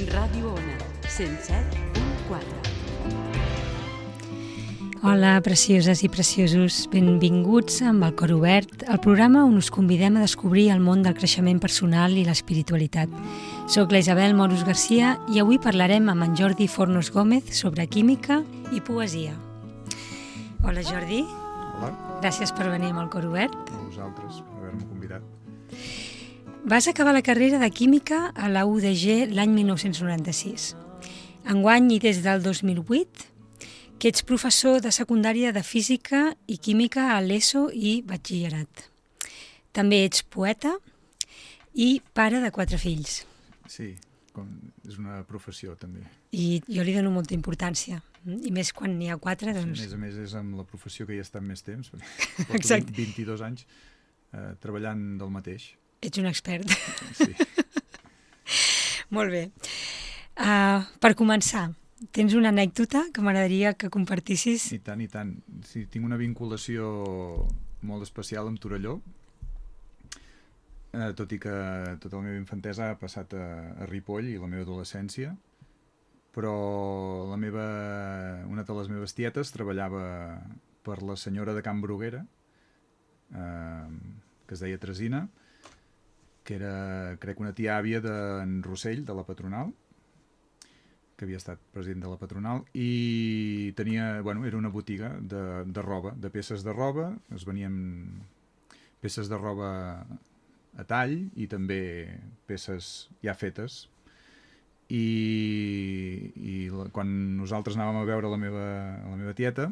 Ràdio Ona, 107.4. Hola, precioses i preciosos. Benvinguts amb el cor obert, el programa on us convidem a descobrir el món del creixement personal i l'espiritualitat. Soc la Isabel Moros Garcia i avui parlarem amb en Jordi Fornos Gómez sobre química i poesia. Hola, Jordi. Hola. Gràcies per venir amb el cor obert. A vosaltres, per haver-me convidat. Vas acabar la carrera de química a la UDG l'any 1996. Enguany i des del 2008 que ets professor de secundària de física i química a l'ESO i batxillerat. També ets poeta i pare de 4 fills. Sí, és una professió també. I jo li dono molta importància. I més quan n'hi ha 4, doncs... Sí, a més és amb la professió que hi he estat més temps. Porto Exacte. 22 anys treballant del mateix. Ets un expert. Sí. Molt bé. Per començar, tens una anècdota que m'agradaria que compartissis? I tant, i tant. Sí, tinc una vinculació molt especial amb Torelló, tot i que tota la meva infantesa ha passat a Ripoll i la meva adolescència, però una de les meves tietes treballava per la senyora de Can Bruguera, que es deia Tresina, que era, crec, una tia àvia d'en Rossell, de la patronal, que havia estat president de la patronal, i tenia, era una botiga de roba, de peces de roba, es venien peces de roba a tall i també peces ja fetes. Quan nosaltres anàvem a veure la meva tieta,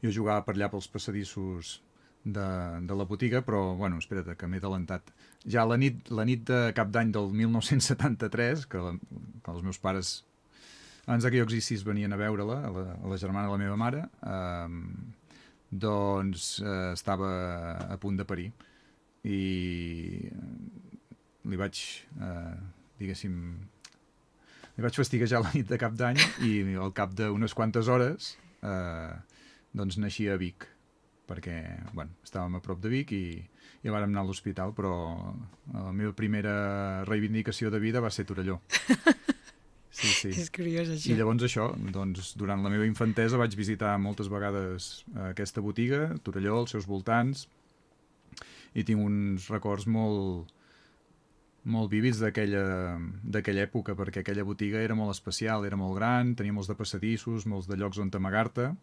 jo jugava per allà pels passadissos de la botiga, però, espera't, que m'he adelantat. Ja la nit de Cap d'Any del 1973, que els meus pares, abans que jo existís, venien a veure-la, a la germana de la meva mare, doncs estava a punt de parir. I li vaig, li vaig fastiguejar la nit de Cap d'Any i al cap d'unes quantes hores doncs naixia a Vic, perquè estàvem a prop de Vic i vàrem anar a l'hospital, però la meva primera reivindicació de vida va ser Torelló. Sí. És curiós, això. I llavors això, durant la meva infantesa vaig visitar moltes vegades aquesta botiga, Torelló, els seus voltants, i tinc uns records molt vívids d'aquella època, perquè aquella botiga era molt especial, era molt gran, tenia molts de passadissos, molts de llocs on amagar-te,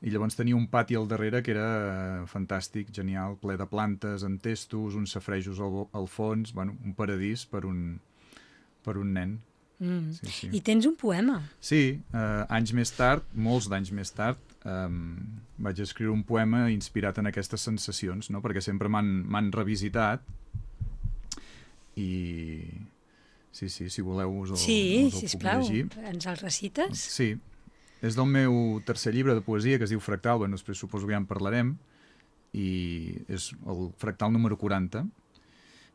i llavors tenia un pati al darrere que era fantàstic, genial, ple de plantes, entestos, uns safareigs al fons, un paradís per un nen. Sí. I tens un poema. Sí, anys més tard, molts d'anys més tard, vaig escriure un poema inspirat en aquestes sensacions, no? Perquè sempre m'han revisitat i... Sí, si voleu us el puc llegir. Ens el recites? Sí. És del meu tercer llibre de poesia, que es diu Fractal, després suposo que ja en parlarem, i és el fractal número 40,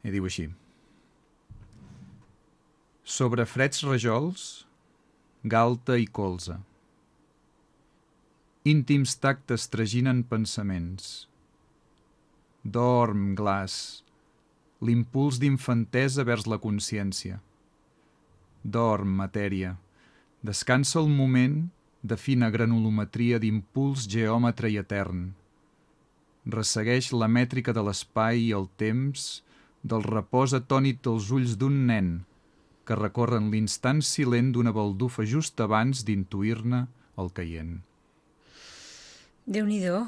i diu així. Sobre freds rajols, galta i colze. Íntims tactes traginen pensaments. Dorm, glaç, l'impuls d'infantesa vers la consciència. Dorm, matèria, descansa el moment de fina granulometria d'impuls geòmetre i etern. Ressegueix la mètrica de l'espai i el temps del repòs atònit dels ulls d'un nen que recorren l'instant silent d'una baldufa just abans d'intuir-ne el caient. Déu-n'hi-do,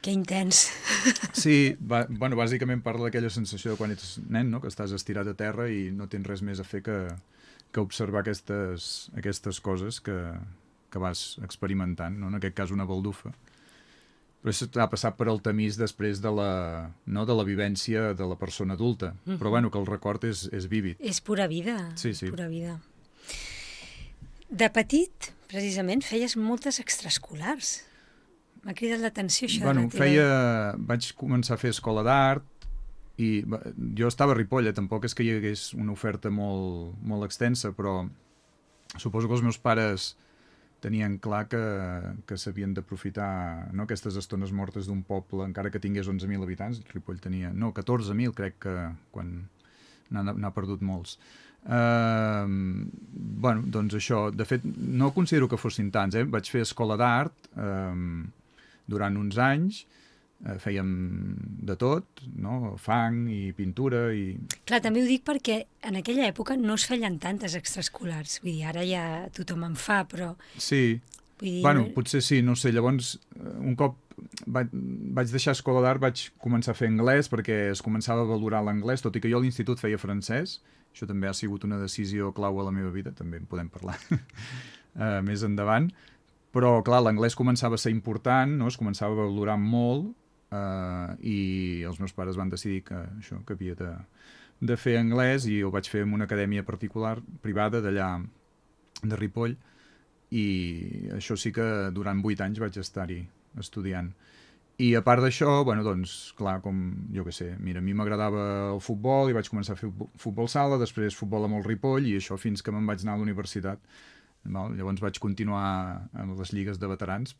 que intens. Sí, bàsicament parla d'aquella sensació de quan ets nen, no? Que estàs estirat a terra i no tens res més a fer que observar aquestes coses que vas experimentant, no? En aquest cas una baldufa. Però això ha passat per el tamís després de la vivència de la persona adulta. Però que el record és vívid. És pura vida. Sí. Pura vida. De petit, precisament, feies moltes extraescolars. M'ha cridat l'atenció això. Vaig començar a fer escola d'art i jo estava a Ripoll, tampoc és que hi hagués una oferta molt, molt extensa, però suposo que els meus pares tenien clar que s'havien d'aprofitar, no, aquestes estones mortes d'un poble, encara que tingués 11.000 habitants. Ripoll tenia... No, 14.000 crec que quan n'ha perdut molts. Bueno, doncs això, de fet, no considero que fossin tants, Vaig fer escola d'art durant uns anys, fèiem de tot, no? Fang i pintura i... Clar, també ho dic perquè en aquella època no es feien tantes extraescolars. Vull dir, ara ja tothom en fa, però... Sí, vull dir, bueno, potser sí, no sé. Llavors, un cop vaig deixar escola d'art, vaig començar a fer anglès perquè es començava a valorar l'anglès, tot i que jo a l'institut feia francès. Això també ha sigut una decisió clau a la meva vida, també en podem parlar més endavant. Però, clar, l'anglès començava a ser important, no? Es començava a valorar molt i els meus pares van decidir que havia de fer anglès i ho vaig fer en una acadèmia particular, privada, d'allà de Ripoll, i això sí que durant 8 anys vaig estar-hi estudiant. I a part d'això, bueno, doncs, clar, com, jo què sé, mira, a mi m'agradava el futbol i vaig començar a fer futbol sala, després futbol amb el Ripoll i això fins que me'n vaig anar a la universitat. Llavors vaig continuar amb les lligues de veterans.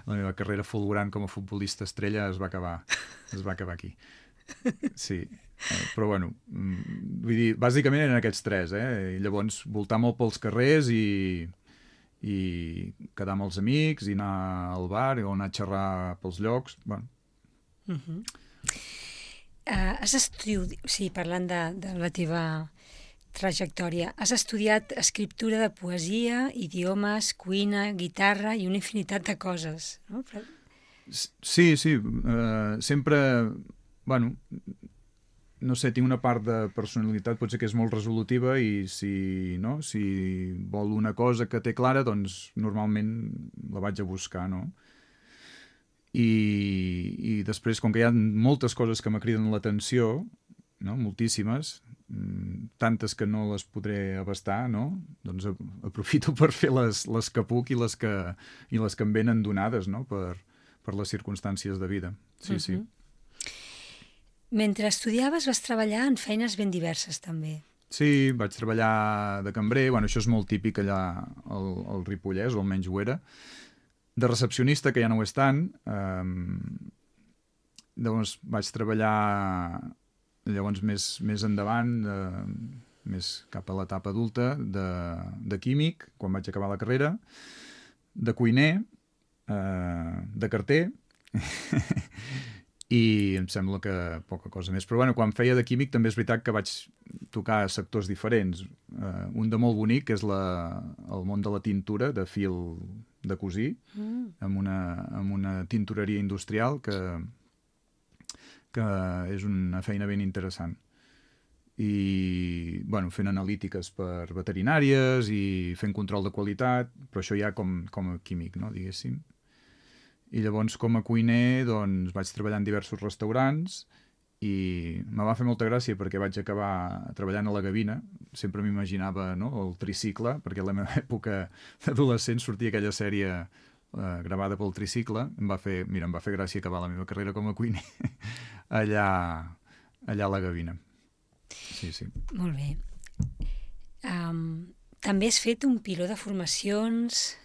La meva carrera fulgurant com a futbolista estrella es va acabar aquí. Sí, però bueno, vull dir, bàsicament eren aquests tres, I llavors voltar molt pels carrers i quedar amb els amics i anar al bar o anar a xerrar pels llocs. Bueno. Sí, parlant de la teva trajectòria, has estudiat escriptura de poesia, idiomes, cuina, guitarra i una infinitat de coses, no? Sí, sempre, bueno, no sé, tinc una part de personalitat potser que és molt resolutiva i si vol una cosa que té clara, doncs normalment la vaig a buscar, no? I després, com que hi ha moltes coses que me criden l'atenció, no? Moltíssimes, tantes que no les podré abastar, no? Doncs aprofito per fer les que puc i les que em venen donades, no? Per les circumstàncies de vida. Sí, sí. Mentre estudiaves vas treballar en feines ben diverses, també. Sí, vaig treballar de cambrer, bueno, això és molt típic allà al Ripollès, o almenys ho era. De recepcionista, que ja no ho és tant, llavors vaig treballar més endavant, més cap a l'etapa adulta, de químic, quan vaig acabar la carrera, de cuiner, de carter, i em sembla que poca cosa més. Però bueno, quan feia de químic també és veritat que vaig tocar sectors diferents. Un de molt bonic, que és el món de la tintura, de fil de cosir, amb una tintoreria industrial que és una feina ben interessant. I, bueno, fent analítiques per veterinàries i fent control de qualitat, però això ja com a químic, no, diguéssim. I llavors, com a cuiner, doncs, vaig treballar en diversos restaurants i me va fer molta gràcia perquè vaig acabar treballant a la Gavina. Sempre m'imaginava, no?, el tricicle, perquè a la meva època d'adolescent sortia aquella sèrie gravada pel tricicle. Em va fer gràcia acabar la meva carrera com a cuiner allà a la Gavina. Sí, sí. Molt bé. També has fet un piló de formacions...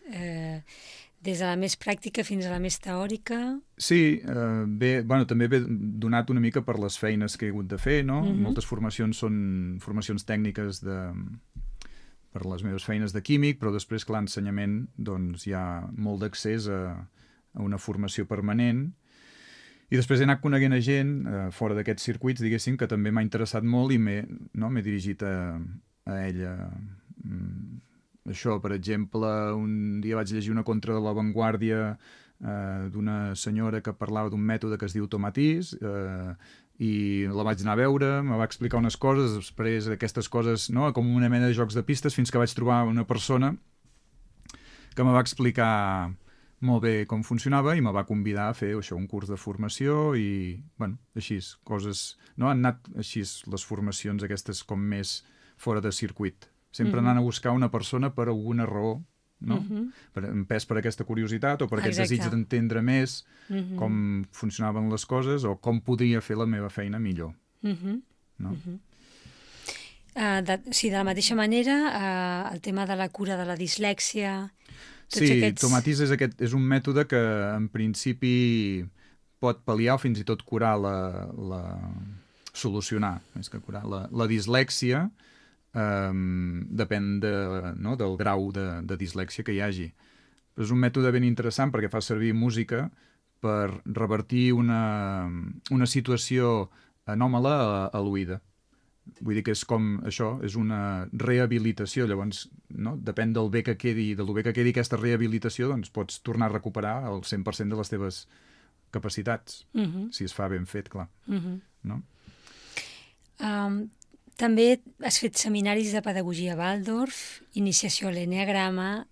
des de la més pràctica fins a la més teòrica? Sí, també ve donat una mica per les feines que he hagut de fer, no? Moltes formacions són formacions tècniques per les meves feines de químic, però després, clar, l'ensenyament, doncs, hi ha molt d'accés a una formació permanent. I després he anat coneguent a gent fora d'aquests circuits, diguéssim, que també m'ha interessat molt i m'he dirigit a ella. Això, per exemple, un dia vaig llegir una contra de l'avantguàrdia d'una senyora que parlava d'un mètode que es diu tomatís i la vaig anar a veure, me va explicar unes coses, després d'aquestes coses, no?, com una mena de jocs de pistes, fins que vaig trobar una persona que me va explicar molt bé com funcionava i me va convidar a fer això, un curs de formació i, bueno, així, coses... No? Han anat així les formacions aquestes com més fora de circuit. Sempre anant a buscar una persona per alguna raó, no? Empès per aquesta curiositat o per aquest desig d'entendre més com funcionaven les coses o com podria fer la meva feina millor. No? Sí, de la mateixa manera, el tema de la cura de la dislèxia... Sí, tomatís és un mètode que en principi pot pal·liar o fins i tot curar solucionar, més que curar, la dislèxia depèn del grau de dislèxia que hi hagi. Però és un mètode ben interessant perquè fa servir música per revertir una situació anòmala a l'oïda. Vull dir que és com això, és una rehabilitació. Llavors, no? Depèn del bé que quedi, aquesta rehabilitació, doncs pots tornar a recuperar el 100% de les teves capacitats, si es fa ben fet, clar. No? També has fet seminaris de pedagogia Waldorf, iniciació a l'enneagrama,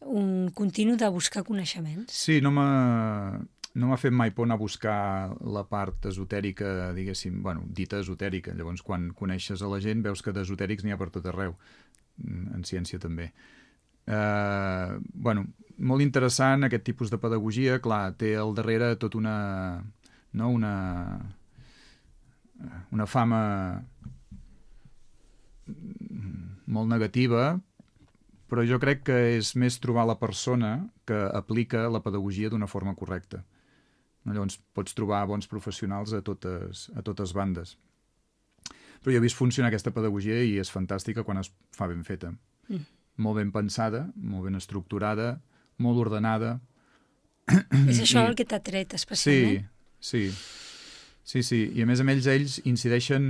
un continu de buscar coneixements. Sí, no m'ha fet mai por anar a buscar la part esotèrica, diguéssim, dita esotèrica. Llavors, quan coneixes a la gent, veus que d'esotèrics n'hi ha per tot arreu, en ciència també. Molt interessant aquest tipus de pedagogia, clar, té al darrere tot una fama molt negativa, però jo crec que és més trobar la persona que aplica la pedagogia d'una forma correcta. Llavors pots trobar bons professionals a totes bandes. Però jo he vist funcionar aquesta pedagogia i és fantàstica quan es fa ben feta. Molt ben pensada, molt ben estructurada, molt ordenada. És això el que t'ha tret especialment? Sí. I a més ells incideixen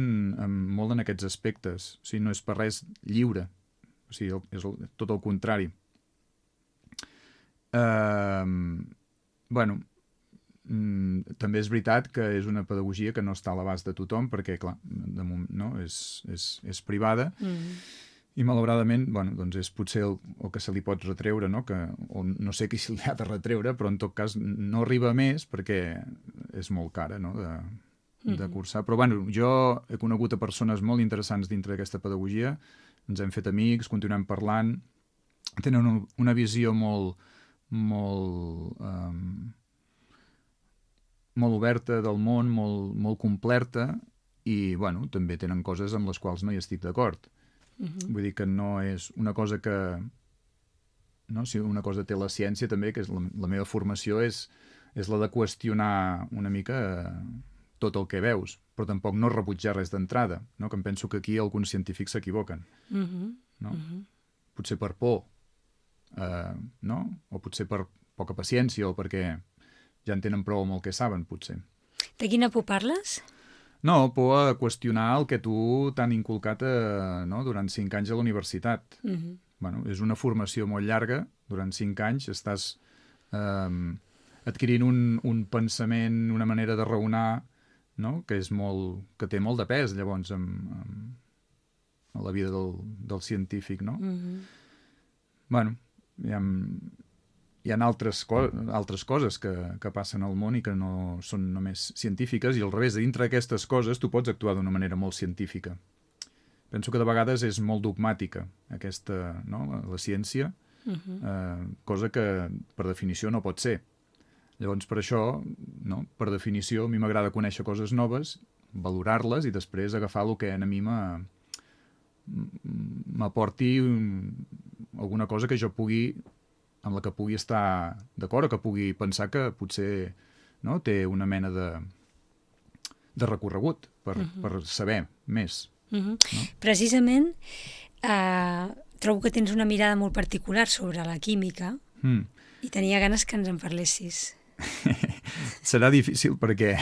molt en aquests aspectes. O sigui, no és per res lliure. O sigui, és tot el contrari. També és veritat que és una pedagogia que no està a l'abast de tothom perquè, clar, de moment, no? és privada i malauradament doncs és potser el que se li pot retreure, no? O no sé qui se li ha de retreure, però en tot cas no arriba més perquè és molt cara, no? de cursar. Però jo he conegut a persones molt interessants dintre d'aquesta pedagogia, ens hem fet amics, continuem parlant, tenen una visió molt oberta del món, molt completa i també tenen coses amb les quals no hi estic d'acord. Vull dir que no és una cosa que... No? Si una cosa té la ciència també, que és la meva formació és la de qüestionar una mica tot el que veus, però tampoc no rebutjar res d'entrada, no? Que em penso que aquí alguns científics s'equivoquen. No? Potser per por, no? O potser per poca paciència o perquè ja en tenen prou amb el que saben, potser. De quina por parles? No, por a qüestionar el que tu t'han inculcat durant 5 anys a la universitat. És una formació molt llarga, durant 5 anys estàs adquirint un pensament, una manera de raonar, no? que té molt de pes, llavors, a la vida del científic, no? Hi ha altres coses que passen al món i que no són només científiques, i al revés, dintre d'aquestes coses tu pots actuar d'una manera molt científica. Penso que de vegades és molt dogmàtica aquesta, no? La ciència, cosa que per definició no pot ser. Llavors, per això, no? Per definició, a mi m'agrada conèixer coses noves, valorar-les i després agafar el que a mi m'aporti alguna cosa que jo amb la que pugui estar d'acord o que pugui pensar que potser té una mena de recorregut per saber més. No? Precisament, trobo que tens una mirada molt particular sobre la química i tenia ganes que ens en parlessis. Serà difícil perquè...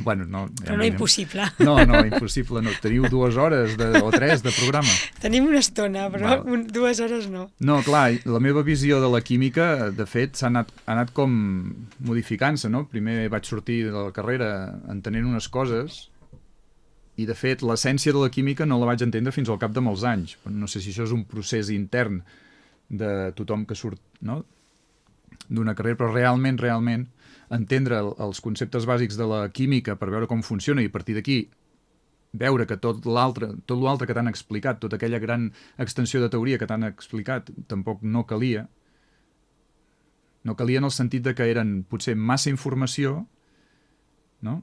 Però no impossible. No, impossible no. Teniu 2 hores o 3 de programa. Tenim una estona, però 2 hores no. No, clar, la meva visió de la química, de fet, ha anat com modificant-se, no? Primer vaig sortir de la carrera entenent unes coses i, de fet, l'essència de la química no la vaig entendre fins al cap de molts anys. No sé si això és un procés intern de tothom que surt, no? D'una carrera, però realment entendre els conceptes bàsics de la química per veure com funciona i a partir d'aquí veure que tot l'altre que t'han explicat, tota aquella gran extensió de teoria que t'han explicat, tampoc no calia. No calia en el sentit de que eren potser massa informació, no?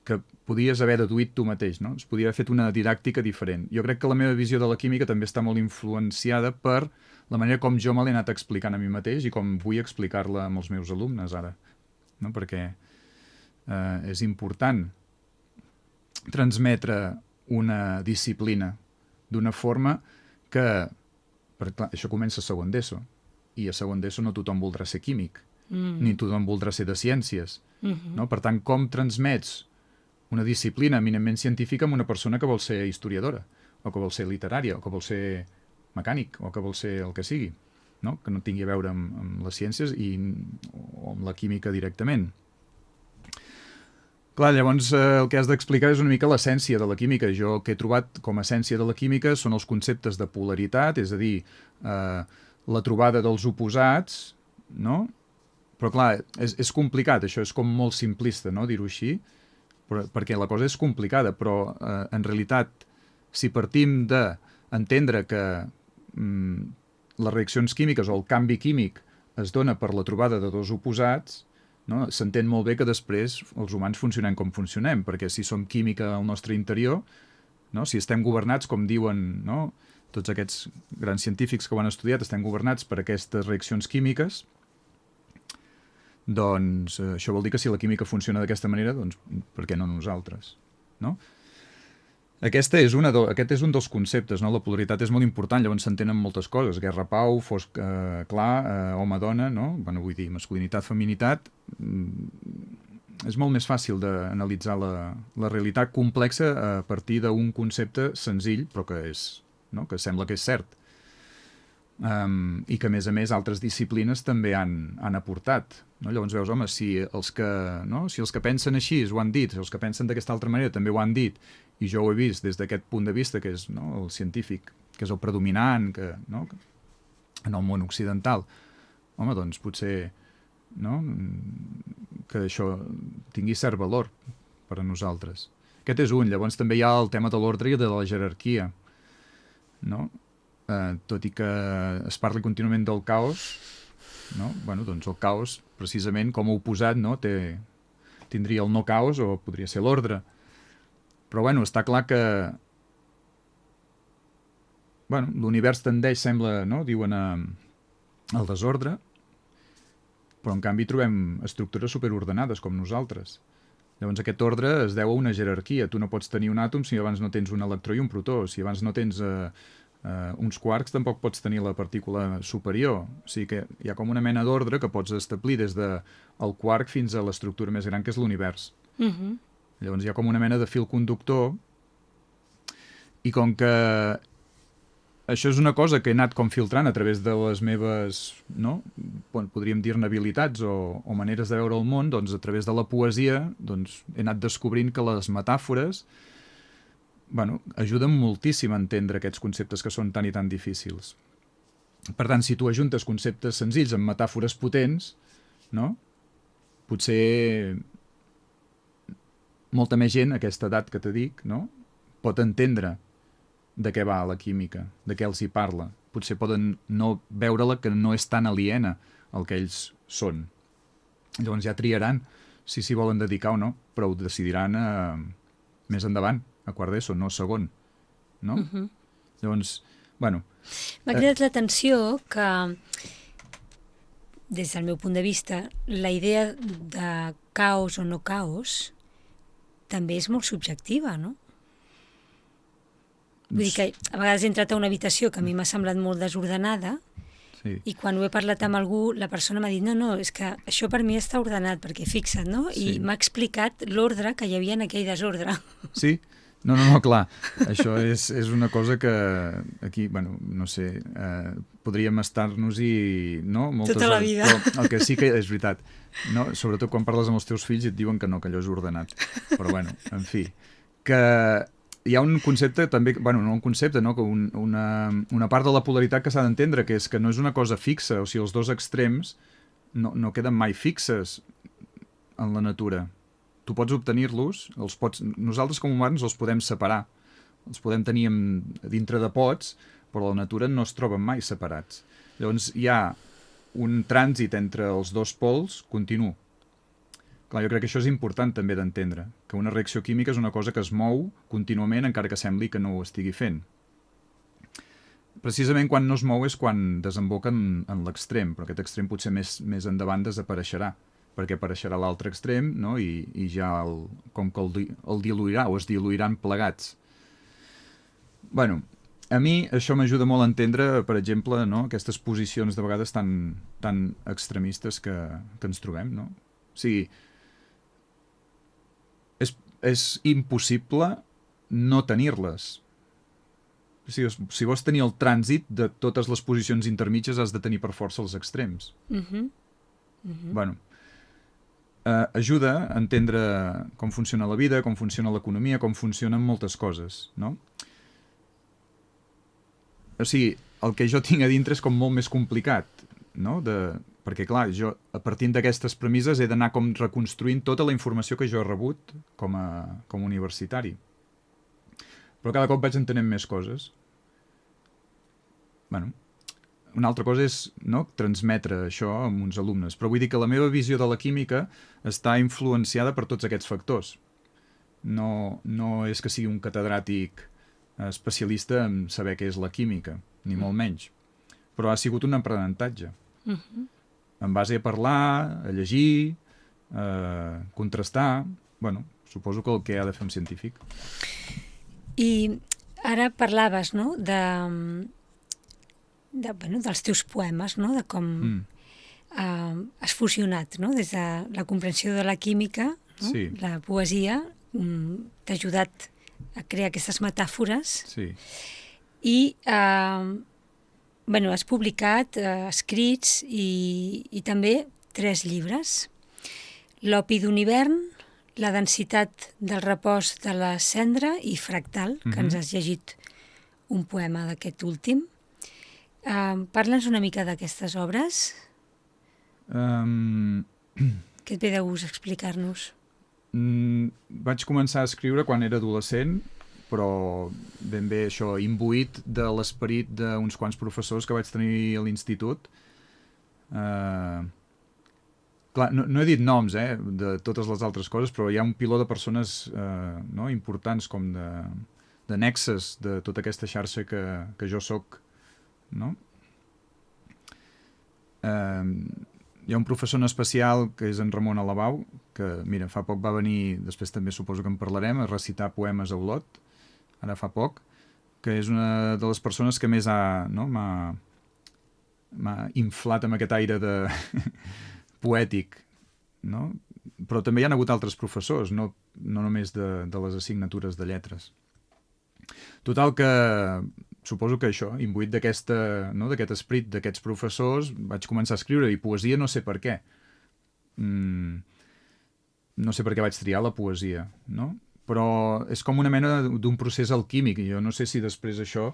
Que podies haver deduït tu mateix, no? Es podia haver fet una didàctica diferent. Jo crec que la meva visió de la química també està molt influenciada per la manera com jo me l'he anat explicant a mi mateix i com vull explicar-la amb els meus alumnes ara. No? Perquè és important transmetre una disciplina d'una forma que, clar, això comença a segon d'ESO, i a segon d'ESO no tothom voldrà ser químic, ni tothom voldrà ser de ciències. No? Per tant, com transmets una disciplina eminentment científica amb una persona que vol ser historiadora, o que vol ser literària, o que vol ser mecànic, o que vol ser el que sigui, no? Que no tingui a veure amb les ciències o amb la química directament. Clar, llavors el que has d'explicar és una mica l'essència de la química. Jo el que he trobat com a essència de la química són els conceptes de polaritat, és a dir, la trobada dels oposats, no? Però clar, és complicat, això és com molt simplista, no?, dir-ho així, perquè la cosa és complicada, però en realitat, si partim d'entendre que les reaccions químiques o el canvi químic es dona per la trobada de dos oposats, no? S'entén molt bé que després els humans funcionem com funcionem, perquè si som química al nostre interior, no? Si estem governats, com diuen, no?, tots aquests grans científics que ho han estudiat, estem governats per aquestes reaccions químiques, doncs això vol dir que si la química funciona d'aquesta manera, doncs per què no nosaltres, no? Aquest és un dels conceptes, no? La polaritat és molt important, llavors s'entenen moltes coses, guerra-pau, fosc clar, home-dona, no? Bueno, vull dir, masculinitat-feminitat. És molt més fàcil d'analitzar la realitat complexa a partir d'un concepte senzill, però que que sembla que és cert. I que, a més, altres disciplines també han aportat. No? Llavors veus, home, si els que pensen així ho han dit, si els que pensen d'aquesta altra manera també ho han dit, i jo ho he vist des d'aquest punt de vista, que és el científic, que és el predominant en el món occidental, home, doncs potser que això tingui cert valor per a nosaltres. Aquest és un. Llavors també hi ha el tema de l'ordre i de la jerarquia, no? Tot i que es parli contínuament del caos, no? Bueno, doncs el caos, precisament com a oposat, no? Tindria el no caos o podria ser l'ordre. Però bueno, està clar que l'univers tendeix, sembla, no? Diuen al desordre, però en canvi trobem estructures superordenades com nosaltres. Llavors aquest ordre es deu a una jerarquia. Tu no pots tenir un àtom si abans no tens un electró i un protó. Si abans no tens uns quarks, tampoc pots tenir la partícula superior. O sigui que hi ha com una mena d'ordre que pots establir des del quark fins a l'estructura més gran, que és l'univers. Llavors hi ha com una mena de fil conductor, i com que això és una cosa que he anat com filtrant a través de les meves, no? Podríem dir-ne habilitats o maneres de veure el món, doncs a través de la poesia he anat descobrint que les metàfores ajuden moltíssim a entendre aquests conceptes que són tan i tan difícils. Per tant, si tu ajuntes conceptes senzills amb metàfores potents, no? Potser molta més gent, a aquesta edat que te dic, no? Pot entendre de què va la química, de què els hi parla. Potser poden no veure-la, que no és tan aliena al que ells són. Llavors ja triaran si s'hi volen dedicar o no, però ho decidiran més endavant, a quart d'ESO, no a segon. No? Llavors, bueno... M'ha cridat l'atenció que, des del meu punt de vista, la idea de caos o no caos també és molt subjectiva, no? Vull dir que a vegades he entrat a una habitació que a mi m'ha semblat molt desordenada, sí. I quan ho he parlat amb algú, la persona m'ha dit no, és que això per mi està ordenat, perquè fixa't, no? I m'ha explicat l'ordre que hi havia en aquell desordre. Sí? No, clar. Això és una cosa que aquí, bueno, no sé, podríem estar-nos-hi, no? Tota la vida. Però el que sí que és veritat, no? Sobretot quan parles amb els teus fills i et diuen que no, que allò és ordenat. Però bueno, en fi, que hi ha un concepte també, bueno, no un concepte, no? Que una part de la polaritat que s'ha d'entendre, que és que no és una cosa fixa, o sigui, els dos extrems no queden mai fixes en la natura. Tu pots obtenir-los, nosaltres com humans els podem separar, els podem tenir dintre de pots, però la natura no es troben mai separats. Llavors hi ha un trànsit entre els dos pols continu. Clar, jo crec que això és important també d'entendre, que una reacció química és una cosa que es mou contínuament encara que sembli que no ho estigui fent. Precisament quan no es mou és quan desemboca en l'extrem, però aquest extrem potser més endavant desapareixerà, perquè apareixerà l'altre extrem, no? I ja com que el diluirà o es diluiran plegats. Bueno, a mi això m'ajuda molt a entendre, per exemple, no? Aquestes posicions de vegades tan extremistes que ens trobem, no? O sigui, és impossible no tenir-les. O sigui, si vols tenir el trànsit de totes les posicions intermitges has de tenir per força els extrems. Bueno, ajuda a entendre com funciona la vida, com funciona l'economia, com funcionen moltes coses, no? O sigui, el que jo tinc a dintre és com molt més complicat, no? Perquè, clar, jo, a partir d'aquestes premisses he d'anar com reconstruint tota la informació que jo he rebut com a universitari. Però cada cop vaig entenent més coses. Bueno, una altra cosa és, no, transmetre això a uns alumnes, però vull dir que la meva visió de la química està influenciada per tots aquests factors. No és que sigui un catedràtic especialista en saber què és la química, ni molt menys. Però ha sigut un aprenentatge. En base a parlar, a llegir, a contrastar... Bueno, suposo que el que ha de fer un científic. I ara parlaves, no?, dels teus poemes, no?, de com has fusionat, no?, des de la comprensió de la química, no? Sí. La poesia t'ha ajudat a crear aquestes metàfores. Sí. I has publicat escrits i també 3 llibres. L'opi d'un hivern, la densitat del repòs de la cendra i Fractal, que ens has llegit un poema d'aquest últim. Parla'ns una mica d'aquestes obres. Què et ve de gust explicar-nos? Vaig començar a escriure quan era adolescent, però ben bé això, imbuït de l'esperit d'uns quants professors que vaig tenir a l'institut. Clar, no he dit noms de totes les altres coses, però hi ha un piló de persones importants com de nexes de tota aquesta xarxa que jo soc. No? Hi ha un professor en especial que és en Ramon Alabau, que mira, fa poc va venir, després també suposo que en parlarem, a recitar poemes a Olot, ara fa poc, que és una de les persones que més m'ha inflat amb aquest aire de poètic, no? Però també hi ha hagut altres professors, no només de les assignatures de lletres. Total que suposo que això, imbuït d'aquest esperit d'aquests professors, vaig començar a escriure, i poesia no sé per què. No sé per què vaig triar la poesia, no? Però és com una mena d'un procés alquímic, i jo no sé si després això...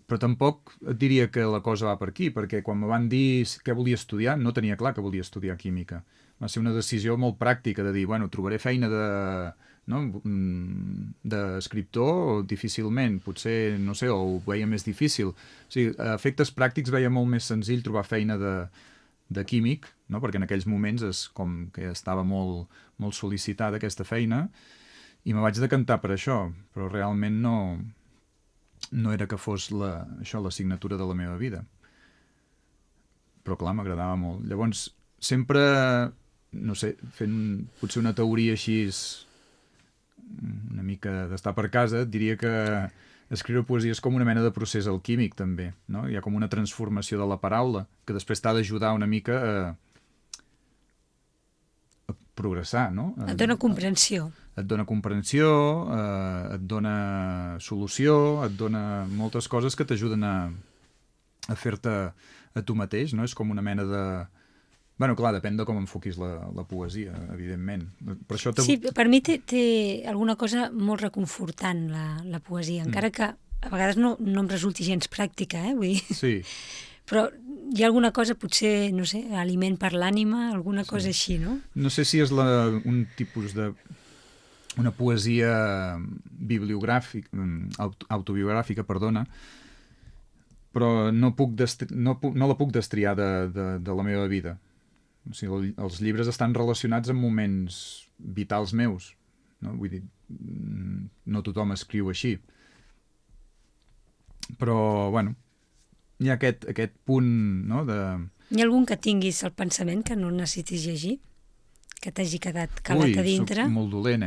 Però tampoc et diria que la cosa va per aquí, perquè quan me van dir què volia estudiar, no tenia clar que volia estudiar química. Va ser una decisió molt pràctica de dir, bueno, trobaré feina d'escriptor difícilment, potser, no sé, o ho veia més difícil. O sigui, a efectes pràctics veia molt més senzill trobar feina de químic, no? Perquè en aquells moments és com que estava molt, molt sol·licitada aquesta feina, i me vaig decantar per això, però realment no era que fos això l'assignatura de la meva vida. Però clar, m'agradava molt. Llavors, sempre, no sé, fent potser una teoria així una mica d'estar per casa, diria que escriure poesia és com una mena de procés alquímic també, no? Hi ha com una transformació de la paraula que després t'ha d'ajudar una mica a progressar, no? Et dona comprensió. Et dona comprensió, et dona solució, et dona moltes coses que t'ajuden a fer-te a tu mateix, no? És com una mena de... Bueno, clar, depèn de com enfoquis la poesia, evidentment. Per això sí, per mi té alguna cosa molt reconfortant, la poesia, encara que a vegades no em resulti gens pràctica, vull dir... Sí. Però hi ha alguna cosa, potser, no sé, aliment per l'ànima, alguna cosa així, no? No sé si és un tipus de... una poesia autobiogràfica, perdona, però no la puc destriar de la meva vida. O sigui, els llibres estan relacionats amb moments vitals meus, no? Vull dir, no tothom escriu així. Però, bueno, hi ha aquest punt, no? Hi ha algun que tinguis al pensament que no necessitis llegir? Que t'hagi quedat calat a dintre? Soc molt dolent,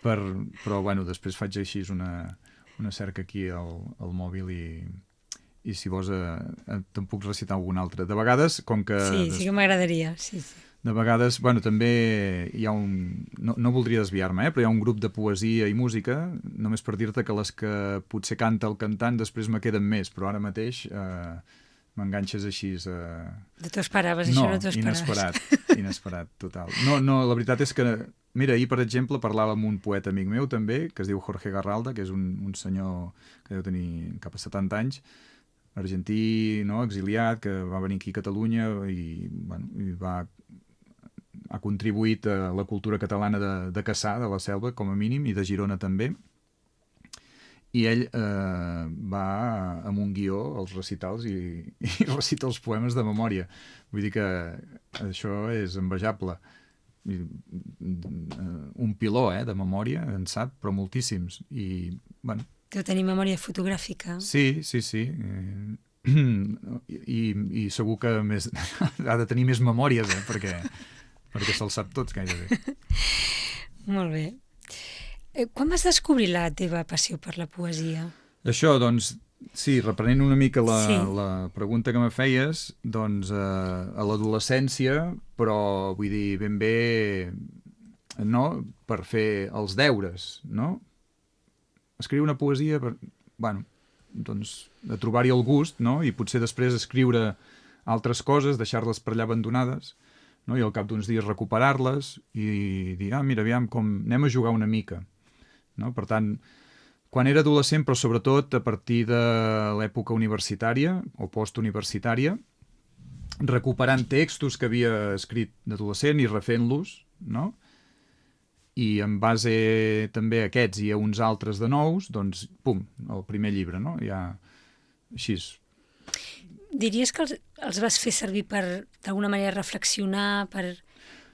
Però, bueno, després faig així una cerca aquí al mòbil i si vols te'n puc recitar algun altre. De vegades, com que... Sí que m'agradaria, sí. De vegades, bueno, també hi ha un... No voldria desviar-me, però hi ha un grup de poesia i música, només per dir-te que les que potser canta el cantant després me queden més, però ara mateix m'enganxes així... No t'ho esperaves, això no t'ho esperaves. Inesperat, total. No, la veritat és que... Mira, ahir, per exemple, parlava amb un poeta amic meu també, que es diu Jorge Garralda, que és un senyor que deu tenir cap a 70 anys, argentí, no?, exiliat, que va venir aquí a Catalunya i ha contribuït a la cultura catalana de Cassà, de la Selva, com a mínim, i de Girona també. I ell va amb un guió als recitals i recita els poemes de memòria. Vull dir que això és envejable. Un piló, de memòria, en sap, però moltíssims. I, bueno... Deu tenir memòria fotogràfica. Sí. I segur que ha de tenir més memòries, perquè se'ls sap tots gairebé. Molt bé. Quan vas descobrir la teva passió per la poesia? Això, doncs, sí, reprenent una mica la pregunta que me feies, doncs a l'adolescència, però vull dir ben bé, no?, per fer els deures, no? Escriure una poesia, bueno, doncs de trobar-hi el gust, no?, i potser després escriure altres coses, deixar-les per allà abandonades, no?, i al cap d'uns dies recuperar-les i dir, mira, aviam, anem a jugar una mica, no? Per tant, quan era adolescent, però sobretot a partir de l'època universitària o postuniversitària, recuperant textos que havia escrit d'adolescent i refent-los, no?, i en base també a aquests i a uns altres de nous, doncs, pum, el primer llibre, no? Ja així. Diries que els vas fer servir per, d'alguna manera, reflexionar, per...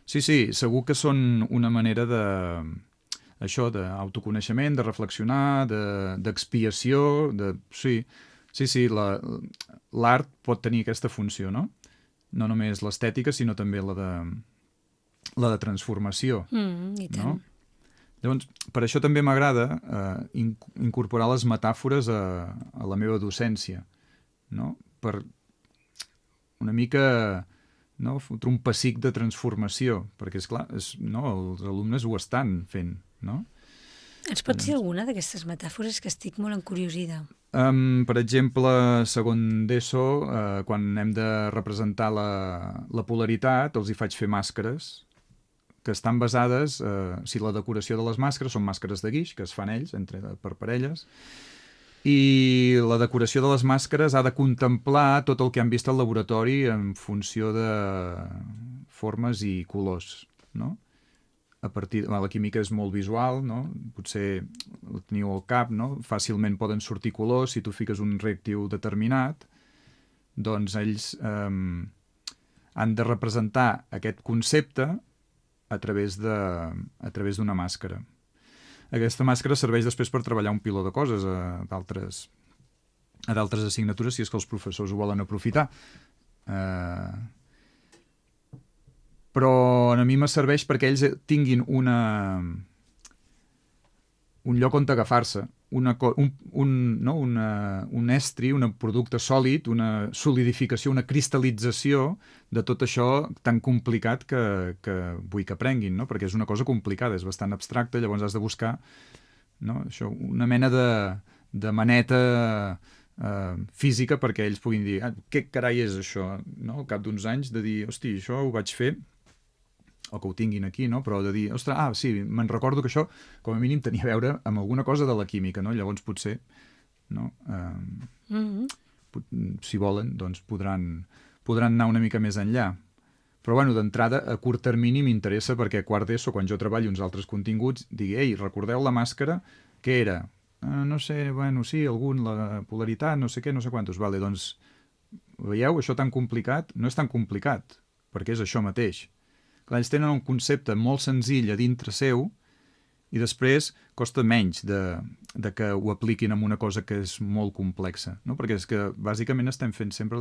Sí, segur que són una manera això, d'autoconeixement, de reflexionar, d'expiació, sí, l'art pot tenir aquesta funció, no? No només l'estètica, sinó també la de transformació. I tant. No? Llavors, per això també m'agrada incorporar les metàfores a la meva docència, no? Per una mica, no, fotre un pessic de transformació, perquè, esclar, no, els alumnes ho estan fent, no? Ens pots dir alguna d'aquestes metàfores, que estic molt encuriosida? Per exemple, segon d'ESO, quan hem de representar la polaritat, els hi faig fer màscares, que estan basades, la decoració de les màscares són màscares de guix, que es fan ells, per parelles, i la decoració de les màscares ha de contemplar tot el que han vist al laboratori en funció de formes i colors, no? La química és molt visual, no? Potser la teniu al cap, no? Fàcilment poden sortir colors si tu fiques un reactiu determinat, doncs ells han de representar aquest concepte a través d'una màscara. Aquesta màscara serveix després per treballar un piló de coses a d'altres assignatures, si és que els professors ho volen aprofitar. Però a mi me serveix perquè ells tinguin un lloc on agafar-se, un estri, un producte sòlid, una solidificació, una cristal·lització de tot això tan complicat que vull que aprenguin, no? Perquè és una cosa complicada, és bastant abstracta, llavors has de buscar, no, això, una mena de maneta física perquè ells puguin dir què carai és això, no? Al cap d'uns anys de dir, hosti, això ho vaig fer, o que ho tinguin aquí, no? Però de dir, ostres, sí, me'n recordo que això com a mínim tenia a veure amb alguna cosa de la química, no? Llavors potser, no? Si volen, doncs podran anar una mica més enllà. Però, bueno, d'entrada, a curt termini m'interessa perquè a quart d'ESO, quan jo treballo uns altres continguts, digui, ei, recordeu la màscara? Què era? No sé, bueno, sí, la polaritat, no sé què, no sé quantos. Vale, doncs, veieu, això tan complicat? No és tan complicat, perquè és això mateix. Clar, ells tenen un concepte molt senzill a dintre seu i després costa menys de que ho apliquin en una cosa que és molt complexa, no? Perquè és que bàsicament estem fent sempre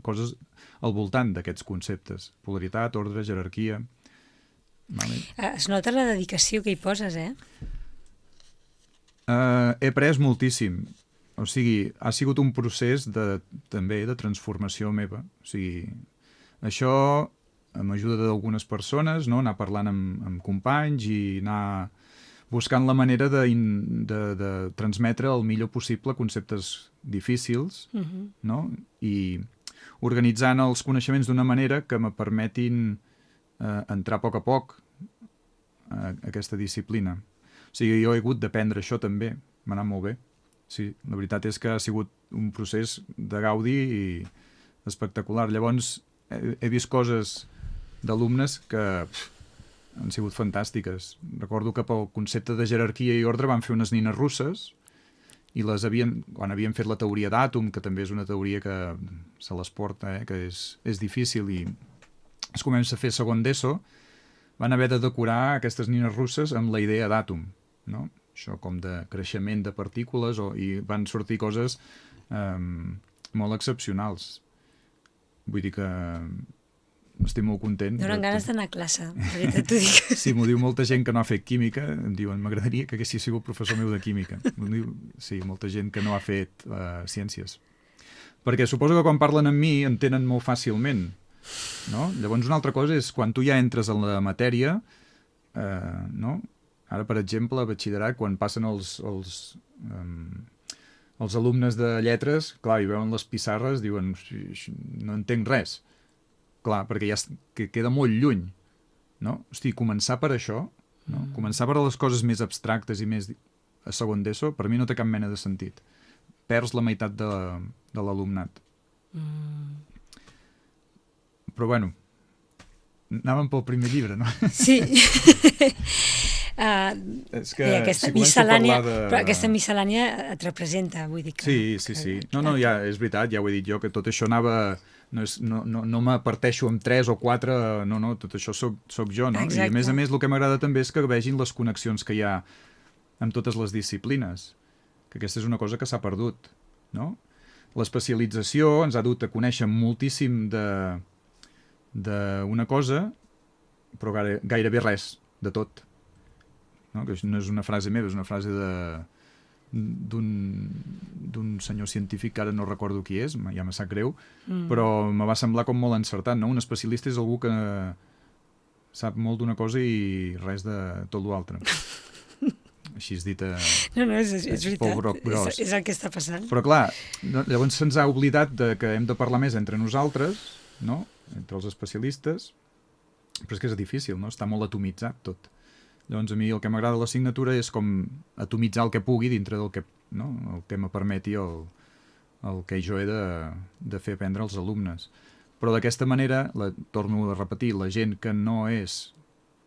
coses al voltant d'aquests conceptes. Polaritat, ordre, jerarquia... Vale? Es nota la dedicació que hi poses, eh? He après moltíssim. O sigui, ha sigut un procés també de transformació meva. O sigui, això amb ajuda d'algunes persones, no? Anar parlant amb companys i anar buscant la manera de transmetre el millor possible conceptes difícils, no? I organitzant els coneixements d'una manera que me permetin entrar a poc a aquesta disciplina. O sigui, jo he hagut d'aprendre això també, m'ha anat molt bé. Sí, la veritat és que ha sigut un procés de gaudi i espectacular. Llavors, he vist coses d'alumnes que han sigut fantàstiques. Recordo que pel concepte de jerarquia i ordre van fer unes nines russes i quan havien fet la teoria d'àtom, que també és una teoria que se les porta, que és difícil, i es comença a fer segon d'ESO, van haver de decorar aquestes nines russes amb la idea d'àtom, no? Això com de creixement de partícules, i van sortir coses molt excepcionals. Vull dir que estic molt content. Donen ganes d'anar a classe, de veritat t'ho dic. Sí, m'ho diu molta gent que no ha fet química, em diuen, m'agradaria que haguessis sigut professor meu de química. Sí, molta gent que no ha fet ciències. Perquè suposo que quan parlen amb mi entenen molt fàcilment, no? Llavors una altra cosa és quan tu ja entres en la matèria, no? Ara, per exemple, a batxillerat, quan passen els alumnes de lletres, clar, i veuen les pissarres, diuen, no entenc res. Clar, perquè ja queda molt lluny, no? Hosti, començar per això, no? Començar per les coses més abstractes i més a segon d'ESO, per mi no té cap mena de sentit. Perds la meitat de l'alumnat. Però, bueno, anàvem pel primer llibre, no? Sí. És que aquesta si començo a miscel·lània, parlar de... però aquesta miscel·lània et representa, vull dir que... Sí. No, ja és veritat, ja ho he dit jo, que tot això anava... No m'aparteixo amb 3 o 4, no, tot això soc jo, no? Exacte. I a més el que m'agrada també és que vegin les connexions que hi ha amb totes les disciplines, que aquesta és una cosa que s'ha perdut, no? L'especialització ens ha dut a conèixer moltíssim d'una cosa, però gairebé res de tot. No? Que no és una frase meva, és una frase d'un senyor científic que ara no recordo qui és, ja me sap greu, però me va semblar com molt encertat, no? Un especialista és algú que sap molt d'una cosa i res de tot l'altre. Així és dit No, és veritat, pel broc gros. és el que està passant. Però clar, llavors se'ns ha oblidat que hem de parlar més entre nosaltres, no? Entre els especialistes, però és que és difícil, no? Està molt atomitzat tot. Llavors a mi el que m'agrada de l'assignatura és com atomitzar el que pugui dintre del que, no? El que me permeti el que jo he de fer aprendre als alumnes. Però d'aquesta manera, torno a repetir, la gent que no és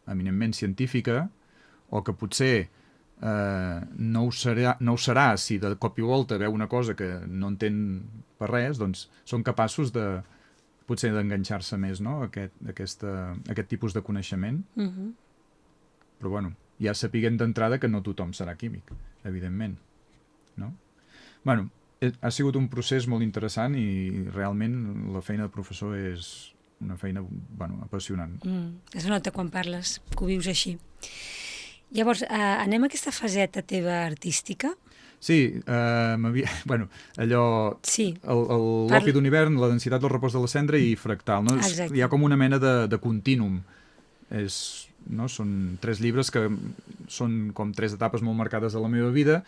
eminentment científica o que potser no ho serà si de cop i volta veu una cosa que no entén per res, doncs són capaços de potser d'enganxar-se més, no? Aquest tipus de coneixement. Però bueno, ja sapiguem d'entrada que no tothom serà químic, evidentment, no? Bueno, ha sigut un procés molt interessant i realment la feina de professor és una feina, apassionant. Es nota quan parles, que ho vius així. Llavors, anem a aquesta faceta teva artística? Sí, allò... Sí. L'òpid d'hivern, la densitat del repòs de la cendra i fractal, no? Hi ha com una mena de contínum. Són 3 llibres que són com 3 etapes molt marcades de la meva vida.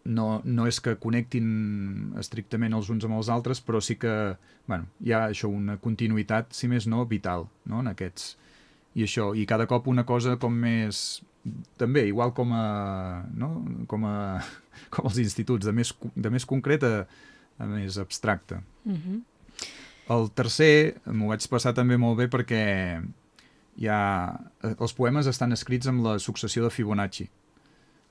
No és que connectin estrictament els uns amb els altres, però sí que hi ha això, una continuïtat, si més no, vital, no? En aquests. I això, i cada cop una cosa com més... També, igual com als instituts, de més concret a més abstracte. El tercer m'ho vaig passar també molt bé perquè els poemes estan escrits amb la successió de Fibonacci.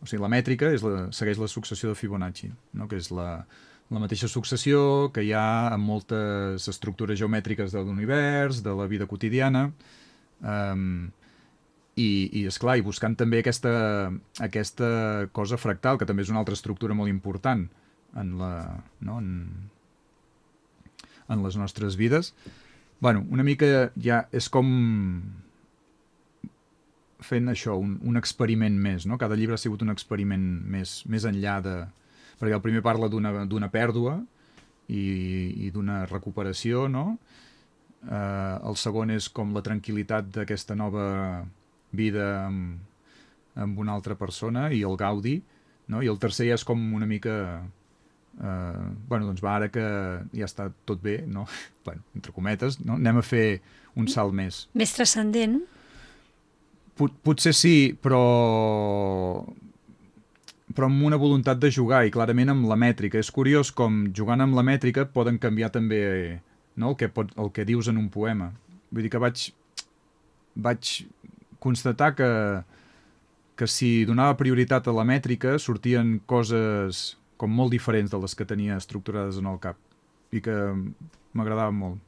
O sigui, la mètrica segueix la successió de Fibonacci, no? Que és la mateixa successió que hi ha en moltes estructures geomètriques de l'univers, de la vida quotidiana, i esclar, i buscant també aquesta cosa fractal, que també és una altra estructura molt important en les nostres vides. Una mica ja és com fent això, un experiment més, no? Cada llibre ha sigut un experiment més enllà de... Perquè el primer parla d'una pèrdua i d'una recuperació, no? El segon és com la tranquil·litat d'aquesta nova vida amb una altra persona i el gaudi, no? I el tercer ja és com una mica... bueno, doncs va, ara que ja està tot bé, no? Bueno, entre cometes, no? Anem a fer un salt més. Més transcendent? Potser sí, però amb una voluntat de jugar i clarament amb la mètrica. És curiós com jugant amb la mètrica poden canviar també, no? el que dius en un poema. Vull dir que vaig constatar que si donava prioritat a la mètrica sortien coses com molt diferents de les que tenia estructurades en el cap i que m'agradaven molt.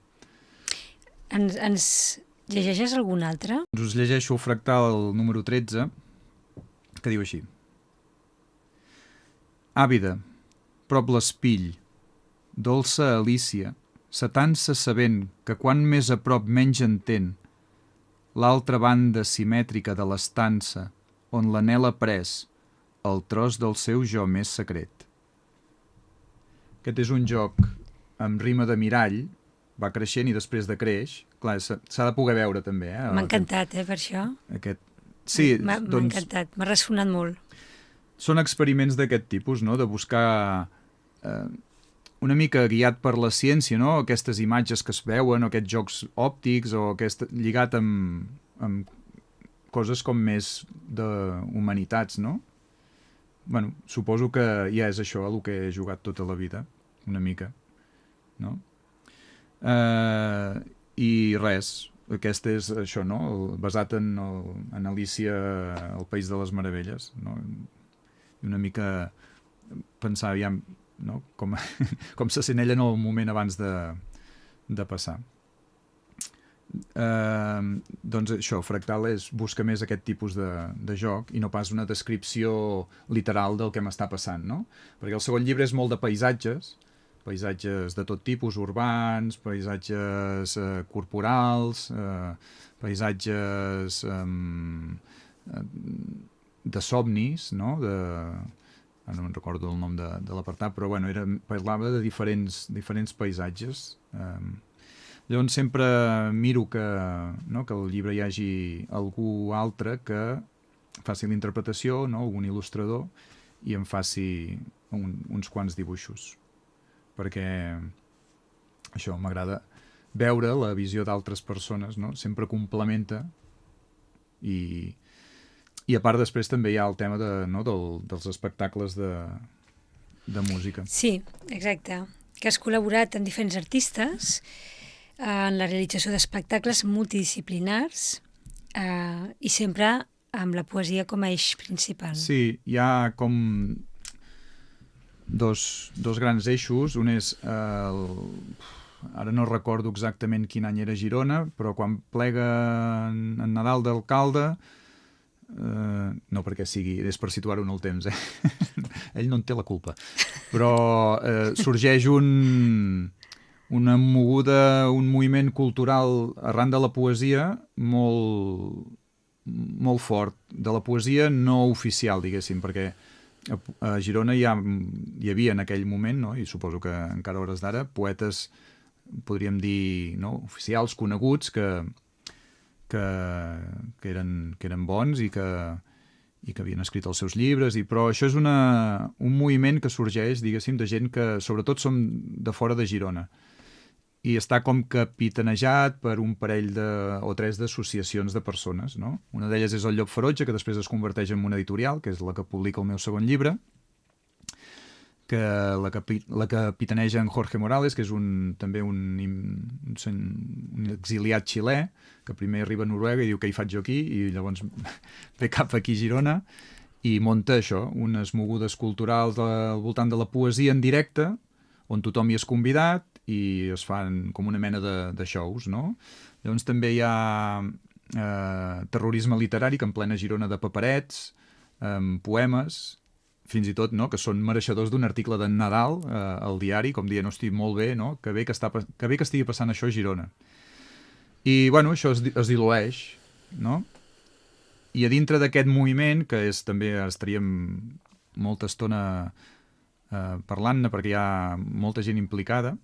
Ens llegeixes algun altre? Us llegeixo el fractal número 13, que diu així. Àvida, prop l'espill, dolça Alícia, s'atansa sabent que quan més a prop menys entén l'altra banda simètrica de l'estança on l'anhel ha pres el tros del seu jo més secret. Aquest és un joc amb rima de mirall, va creixent i després decreix. Clar, s'ha de poder veure també. M'ha encantat, per això. Sí, m'ha encantat, m'ha ressonat molt. Són experiments d'aquest tipus, no? De buscar una mica guiat per la ciència, no? Aquestes imatges que es veuen, o aquests jocs òptics, o lligat amb coses com més d'humanitats, no? Bueno, suposo que ja és això el que he jugat tota la vida, una mica, no? I res, aquest és això, no? Basat en Alícia, el País de les Meravelles, no? I una mica pensar ja, no? com se sent ella en el moment abans de passar. Doncs això, fractal busca més aquest tipus de joc i no pas una descripció literal del que m'està passant, no? Perquè el segon llibre és molt de paisatges de tot tipus, urbans, paisatges corporals, paisatges de somnis, no? Ara no me'n recordo el nom de l'apartat, però bueno, parlava de diferents paisatges. Llavors sempre miro que el llibre hi hagi algú altre que faci l'interpretació, no? Algun il·lustrador, i em faci uns quants dibuixos. Perquè això m'agrada veure la visió d'altres persones, no? Sempre complementa i a part després també hi ha el tema dels espectacles de música. Sí, exacte. Que has col·laborat amb diferents artistes en la realització d'espectacles multidisciplinars i sempre amb la poesia com a eix principal. Sí, hi ha com dos grans eixos. Un és, ara no recordo exactament quin any era Girona, però quan plega en Nadal d'alcalde, no perquè és per situar-ho en el temps, ell no en té la culpa, però sorgeix una moguda, un moviment cultural arran de la poesia molt fort, de la poesia no oficial, diguéssim, perquè a Girona hi havia en aquell moment, no? I suposo que encara a hores d'ara, poetes, podríem dir, no? Oficials, coneguts, que eren bons i que havien escrit els seus llibres, però això és un moviment que sorgeix, diguéssim, de gent que sobretot som de fora de Girona. I està com capitanejat per un parell o tres d'associacions de persones, no? Una d'elles és el Llop Ferotge, que després es converteix en una editorial, que és la que publica el meu segon llibre, que la capitaneja en Jorge Morales, que és també un exiliat xilè, que primer arriba a Noruega i diu què hi faig jo aquí, i llavors ve cap aquí a Girona i munta això, unes mogudes culturals al voltant de la poesia en directe, on tothom hi és convidat i es fan com una mena de shows, no? Llavors també hi ha terrorisme literari, que en plena Girona de paperets, poemes, fins i tot, no?, que són mereixedors d'un article d'en Nadal al diari, com dient, hosti, molt bé, no?, que bé que estigui passant això a Girona. I, bueno, això es dilueix, no? I a dintre d'aquest moviment, que és també estaríem molta estona parlant-ne perquè hi ha molta gent implicada,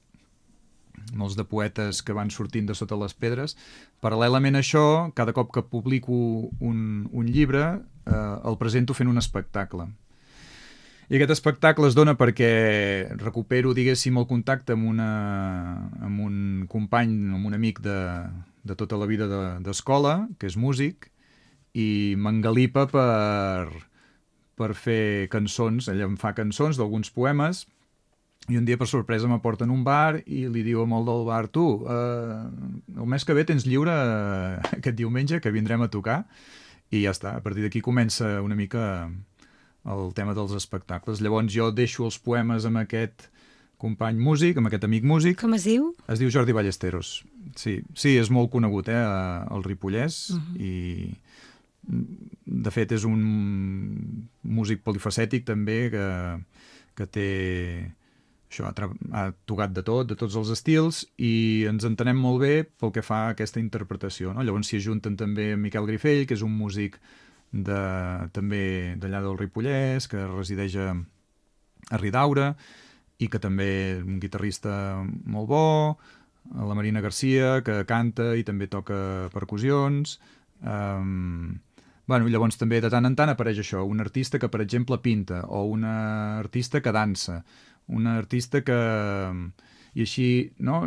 molts de poetes que van sortint de sota les pedres. Paral·lelament a això, cada cop que publico un llibre, el presento fent un espectacle. I aquest espectacle es dona perquè recupero, diguéssim, el contacte amb un company, amb un amic de tota la vida d'escola, que és músic, i m'engalipa per fer cançons. Ell em fa cançons d'alguns poemes, i un dia per sorpresa m'aporten un bar i li diu a molt del bar: tu, el mes que ve tens lliure aquest diumenge, que vindrem a tocar. I ja està, a partir d'aquí comença una mica el tema dels espectacles. Llavors jo deixo els poemes amb aquest company músic, amb aquest amic músic. Com es diu? Es diu Jordi Ballesteros. Sí, és molt conegut, al Ripollès, i de fet és un músic polifacètic també que té... Això, ha tocat de tot, de tots els estils, i ens entenem molt bé pel que fa a aquesta interpretació, no? Llavors s'hi ajunten també Miquel Grifell, que és un músic també d'allà del Ripollès, que resideix a Ridaura, i que també és un guitarrista molt bo, la Marina Garcia, que canta i també toca percussions. Llavors també de tant en tant apareix això, un artista que, per exemple, pinta, o una artista que dansa, una artista que... I així, no?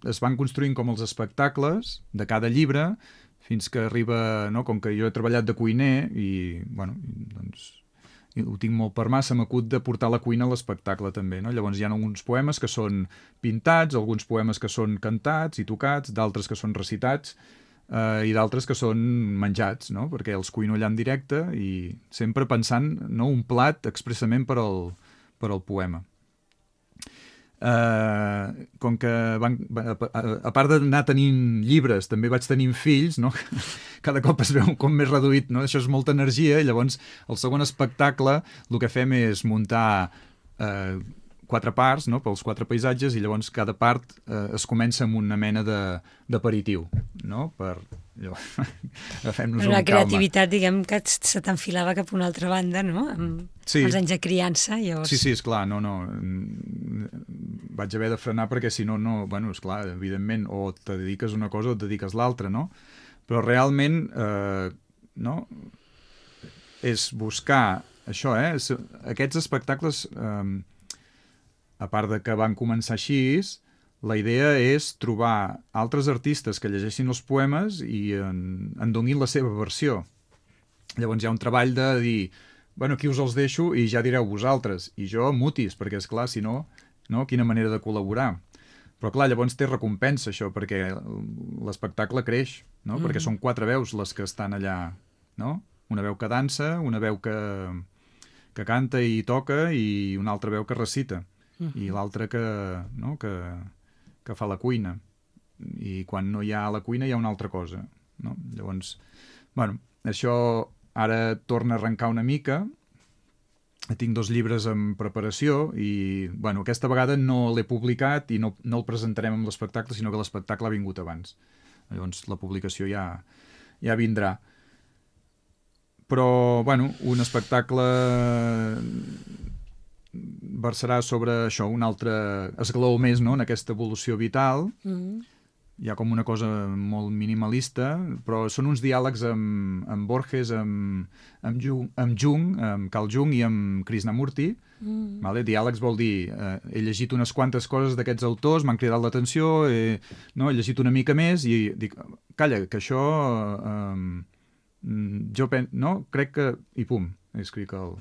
Es van construint com els espectacles de cada llibre, fins que arriba, no? Com que jo he treballat de cuiner i, doncs, ho tinc molt per mà, se m'acut de portar la cuina a l'espectacle també, no? Llavors hi ha alguns poemes que són pintats, alguns poemes que són cantats i tocats, d'altres que són recitats, i d'altres que són menjats, no? Perquè els cuino allà en directe i sempre pensant, no, un plat expressament per al poema. Com que a part d'anar tenint llibres també vaig tenint fills, no? Cada cop es veu com més reduït, no? Això és molta energia, i llavors el segon espectacle el que fem és muntar 4 parts, no? Pels 4 paisatges, i llavors cada part es comença amb una mena d'aperitiu, no? Per allò, agafem-nos la amb creativitat, diguem, que se t'enfilava cap a una altra banda, no? Sí. Els anys de criança, llavors... Sí, esclar, no. Vaig haver de frenar perquè si no, esclar, evidentment, o te dediques a una cosa o et dediques a l'altra, no? Però realment, no? És buscar això, aquests espectacles, a part de que van començar així, la idea és trobar altres artistes que llegeixin els poemes i en donin la seva versió. Llavors hi ha un treball de dir, aquí us els deixo i ja direu vosaltres, i jo mutis, perquè és clar, si no, quina manera de col·laborar. Però clar, llavors té recompensa això, perquè l'espectacle creix, no? Perquè són 4 veus les que estan allà, no? Una veu que dansa, una veu que canta i toca, i una altra veu que recita, i l'altra que fa la cuina, i quan no hi ha la cuina hi ha una altra cosa, no? Llavors, això ara torna a arrencar una mica. Tinc 2 llibres en preparació i, aquesta vegada no l'he publicat i no el presentarem amb l'espectacle, sinó que l'espectacle ha vingut abans. Llavors la publicació ja vindrà. Però, un espectacle versarà sobre això, un altre esglaó més, no?, en aquesta evolució vital. Hi ha com una cosa molt minimalista, però són uns diàlegs amb Borges, amb Jung, amb Carl Jung i amb Krishnamurti. Vale? Diàlegs vol dir, he llegit unes quantes coses d'aquests autors, m'han cridat l'atenció, he llegit una mica més i dic, calla, que això jo crec que... I pum, escric el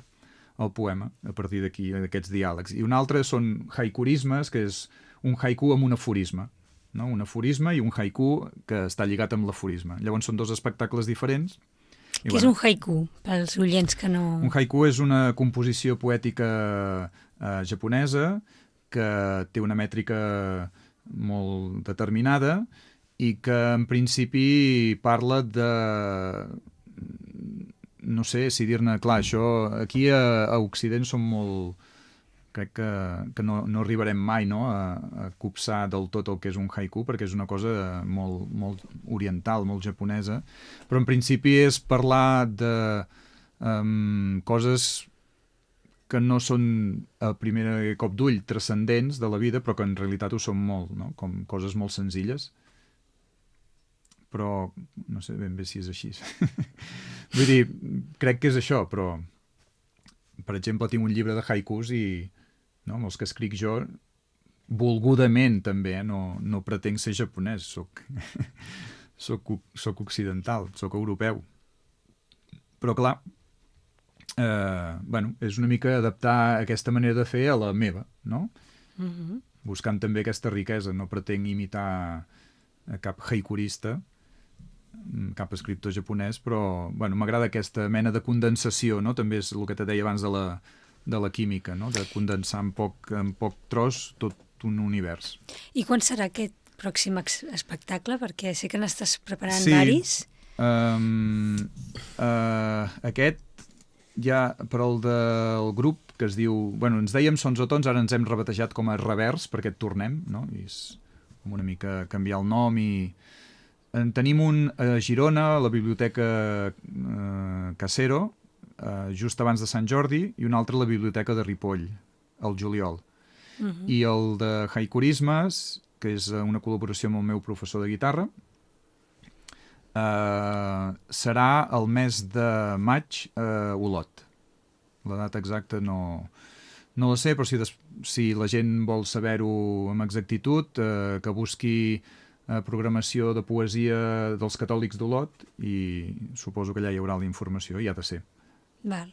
poema a partir d'aquí, d'aquests diàlegs. I un altre són haikurismes, que és un haiku amb un aforisme. No? Un aforisme i un haiku que està lligat amb l'aforisme. Llavors són 2 espectacles diferents. Què és un haiku, pels oients que no... Un haiku és una composició poètica japonesa que té una mètrica molt determinada i que en principi parla de... No sé si dir-ne... Clar, això aquí a Occident som molt crec que no arribarem mai, no, a copsar del tot el que és un haiku, perquè és una cosa molt, molt oriental, molt japonesa, però en principi és parlar de coses que no són a primer cop d'ull transcendents de la vida, però que en realitat ho són molt, no? Com coses molt senzilles. Però no sé ben bé si és així. Vull dir, crec que és això, però per exemple tinc un llibre de haikus i amb els que escric jo volgudament també, no pretenc ser japonès, soc occidental, soc europeu. Però clar, és una mica adaptar aquesta manera de fer a la meva, no? Buscant també aquesta riquesa. No pretenc imitar cap haikurista, cap escriptor japonès, però m'agrada aquesta mena de condensació, no? També és el que te deia abans de la química, no? De condensar en poc tros tot un univers. I quan serà aquest pròxim espectacle? Perquè sé que n'estàs preparant varis. Aquest ja per al del grup que es diu... ens dèiem Sons o Tons, ara ens hem rebatejat com a Revers perquè et tornem, no? I és com una mica canviar el nom i... En tenim un a Girona, a la Biblioteca Casero, just abans de Sant Jordi, i un altre a la Biblioteca de Ripoll, al juliol. I el de Haikurismes, que és una col·laboració amb el meu professor de guitarra, serà el mes de maig a Olot. La data exacta no la sé, però si la gent vol saber-ho amb exactitud, que busqui programació de poesia dels catòlics d'Olot i suposo que allà hi haurà la informació, i ha de ser. Val.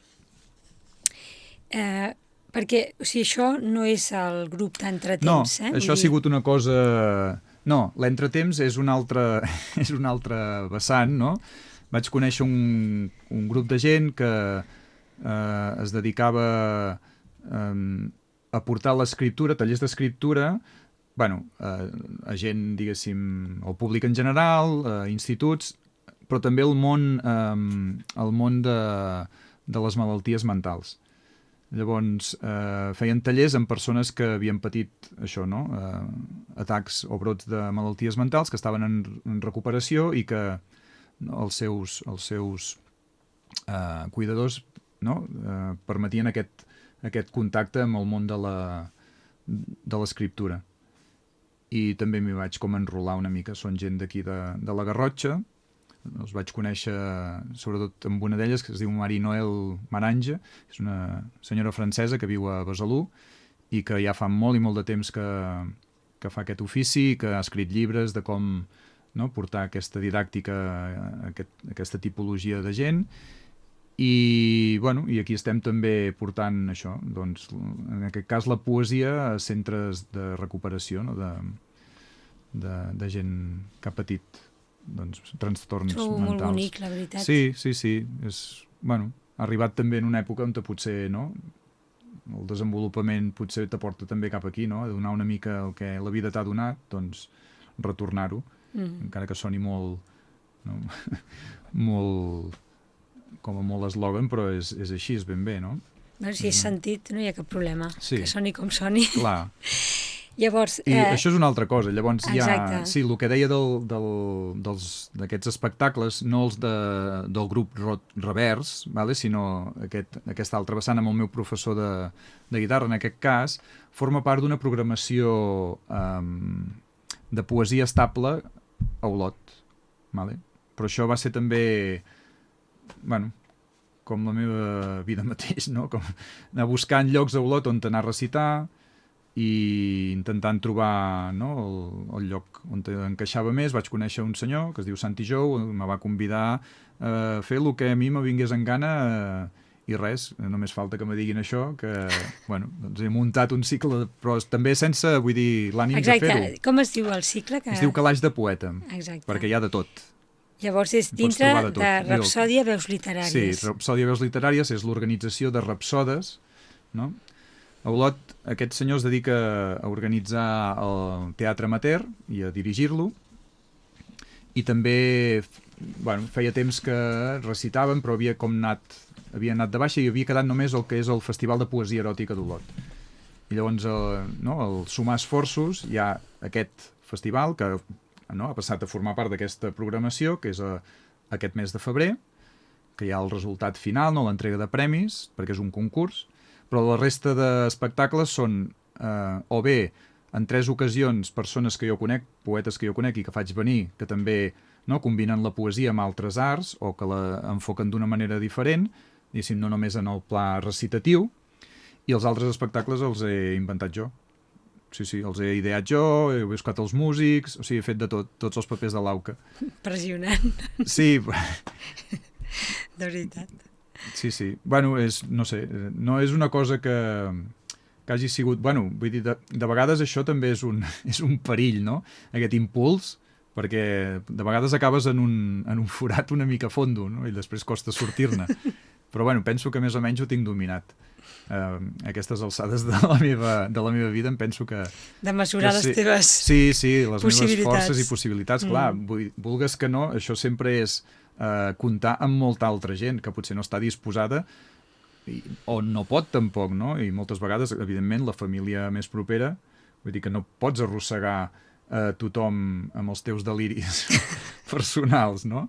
Perquè, o sigui, això no és el grup d'entretemps, No, això ha sigut una cosa... No, l'entretemps és un altre vessant, no? Vaig conèixer un grup de gent que es dedicava a portar l'escriptura, tallers d'escriptura, a gent, diguéssim, al públic en general, a instituts, però també al món de les malalties mentals. Llavors, feien tallers amb persones que havien patit això, no? Atacs o brots de malalties mentals, que estaven en recuperació i que els seus cuidadors, no? Permetien aquest contacte amb el món de l'escriptura. I també m'hi vaig com enrolar una mica. Són gent d'aquí de la Garrotxa. Els vaig conèixer sobretot amb una d'elles, que es diu Marie Noël Maranja, que és una senyora francesa que viu a Besalú i que ja fa molt i molt de temps que fa aquest ofici, que ha escrit llibres de com portar aquesta didàctica, aquesta tipologia de gent. I aquí estem també portant això, doncs, en aquest cas la poesia a centres de recuperació, no? de gent que ha patit trastorns mentals. Molt bonic, la veritat. Sí. Ha arribat també en una època on potser el desenvolupament potser t'aporta també cap aquí, no? A donar una mica el que la vida t'ha donat, doncs retornar-ho, encara que soni molt com a molt eslògan, però és així, és ben bé, no? Si és sentit, no hi ha cap problema, que soni com soni. Clar. Llavors, I això és una altra cosa. Llavors exacte. El que deia d'aquests espectacles, no els del grup Revers, sinó aquest altre vessant amb el meu professor de guitarra, en aquest cas, forma part d'una programació de poesia estable a Olot. Però això va ser també com la meva vida mateix, no? Com anar buscant llocs a Olot on anar a recitar i intentant trobar el lloc on encaixava més. Vaig conèixer un senyor que es diu Santi Jou, me va convidar a fer el que a mi me vingués en gana i res, només falta que me diguin això, que doncs he muntat un cicle, però també sense, vull dir, l'ànim de fer-ho. Exacte, com es diu el cicle? Es diu Calaix de Poeta, perquè hi ha de tot. Llavors és dintre de Rapsòdia Veus Literàries. Sí, Rapsòdia Veus Literàries és l'organització de rapsodes, no? A Olot aquest senyor es dedica a organitzar el teatre amateur i a dirigir-lo, i també feia temps que recitaven, però havia anat de baixa i havia quedat només el que és el Festival de Poesia Eròtica d'Olot. I llavors, el sumar esforços, hi ha aquest festival que ha passat a formar part d'aquesta programació, que és aquest mes de febrer, que hi ha el resultat final, l'entrega de premis, perquè és un concurs, però la resta d'espectacles són o bé en 3 ocasions persones que jo conec, poetes que jo conec i que faig venir, que també combinen la poesia amb altres arts o que l'enfoquen d'una manera diferent, diguéssim, no només en el pla recitatiu, i els altres espectacles els he inventat jo. Sí, els he ideat jo, he buscat els músics, o sigui, he fet de tot, tots els papers de l'AUCA. Pressionant. Sí. De veritat. Sí. Bueno, no sé, no és una cosa que hagi sigut... Bueno, vull dir, de vegades això també és un perill, no? Aquest impuls, perquè de vegades acabes en un forat una mica fondo, no? I després costa sortir-ne. Però bueno, penso que més o menys ho tinc dominat. A aquestes alçades de la meva vida em penso que... De mesurar les teves les meves forces i possibilitats. Clar, vulgues que no, això sempre és comptar amb molta altra gent que potser no està disposada o no pot tampoc, no? I moltes vegades, evidentment, la família més propera, vull dir que no pots arrossegar tothom amb els teus deliris personals, no?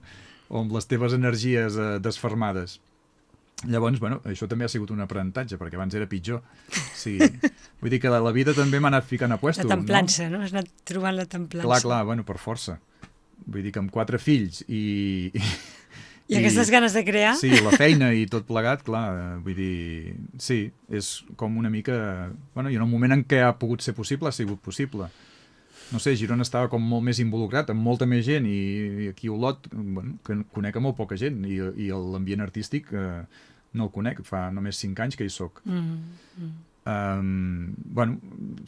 O amb les teves energies desfermades. Llavors, això també ha sigut un aprenentatge, perquè abans era pitjor. Sí. Vull dir que la vida també m'ha anat ficant a puesto. La templança, no? Has anat trobant la templança. Clar, per força. Vull dir que amb 4 fills i aquestes ganes de crear? Sí, la feina i tot plegat, clar, vull dir... Sí, és com una mica... I en el moment en què ha pogut ser possible, ha sigut possible. No sé, Girona estava com molt més involucrat, amb molta més gent, i aquí a Olot, que conec a molt poca gent, i l'ambient artístic no el conec, fa només 5 anys que hi soc.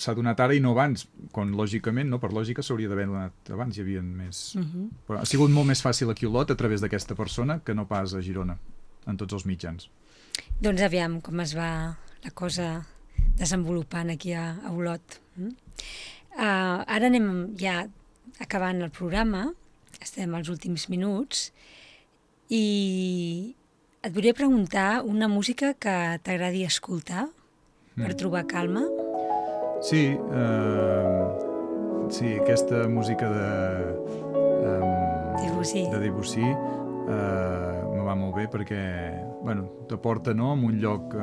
S'ha donat ara i no abans, quan lògicament, per lògica s'hauria d'haver donat abans, hi havia més... Però ha sigut molt més fàcil aquí a Olot a través d'aquesta persona que no pas a Girona, en tots els mitjans. Doncs aviam com es va la cosa desenvolupant aquí a Olot. Ara anem ja acabant el programa, estem als últims minuts, i et volia preguntar una música que t'agradi escoltar per trobar calma. Sí, aquesta música de Debussy me va molt bé perquè t'aporta a un lloc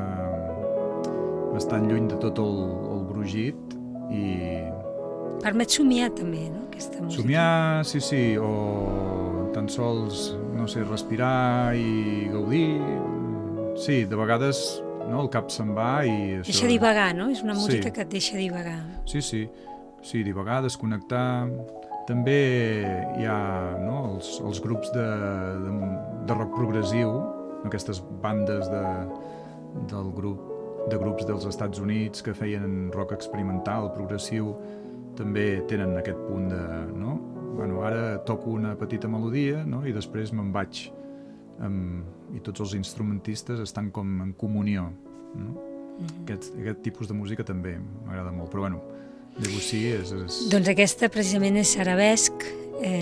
bastant lluny de tot el brugit i... Permet somiar també, no?, aquesta música. Somiar, sí, o tan sols, no sé, respirar i gaudir. Sí, de vegades el cap se'n va i... Deixa divagar, no? És una música que et deixa divagar. Sí, divagar, desconnectar. També hi ha els grups de rock progressiu, aquestes bandes de grups dels Estats Units que feien rock experimental, progressiu, també tenen aquest punt de... Ara toco una petita melodia i després me'n vaig i tots els instrumentistes estan com en comunió. Aquest tipus de música també m'agrada molt, però Debussy és... Doncs aquesta precisament és Arabesc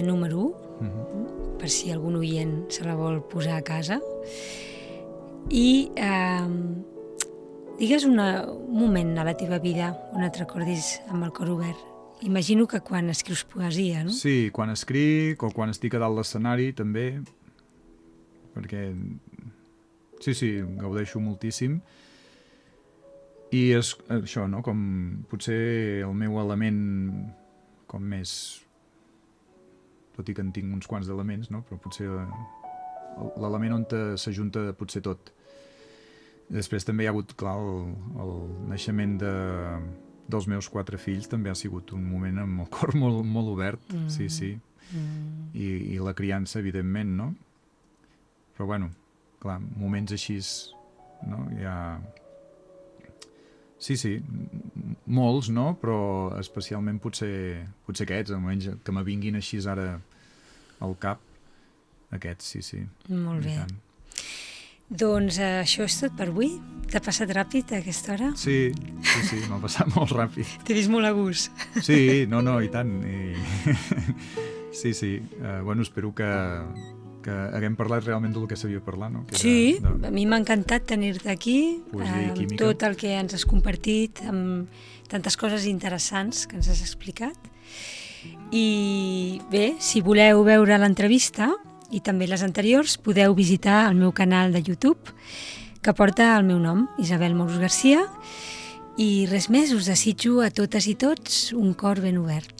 número 1, per si algun oient se la vol posar a casa. I digues un moment a la teva vida on et recordis amb el cor obert. Imagino que quan escrius poesia, no? Sí, quan escric o quan estic a dalt l'escenari també, perquè sí, gaudeixo moltíssim. I és això, no?, com potser el meu element com més... Tot i que en tinc uns quants d'elements, no?, però potser l'element on s'ajunta potser tot. Després també hi ha hagut, clar, el naixement dels meus 4 fills també ha sigut un moment amb el cor molt obert, sí. I la criança, evidentment, no? Però, clar, moments així, no? Hi ha... Sí, molts, no? Però especialment potser aquests, almenys que me vinguin així ara al cap, aquests, sí. Molt bé. Doncs això és tot per avui. T'ha passat ràpid a aquesta hora? Sí, m'ha passat molt ràpid. T'he vist molt a gust. Sí, no, i tant. Sí. Espero que que haguem parlat realment del que sabia parlar, no? Que era Sí, a mi m'ha encantat tenir-te aquí, Poesia i amb química. tot el que ens has compartit, amb tantes coses interessants que ens has explicat. I bé, si voleu veure l'entrevista i també les anteriors, podeu visitar el meu canal de YouTube, que porta el meu nom, Isabel Mous Garcia, i res més, us desitjo a totes i tots un cor ben obert.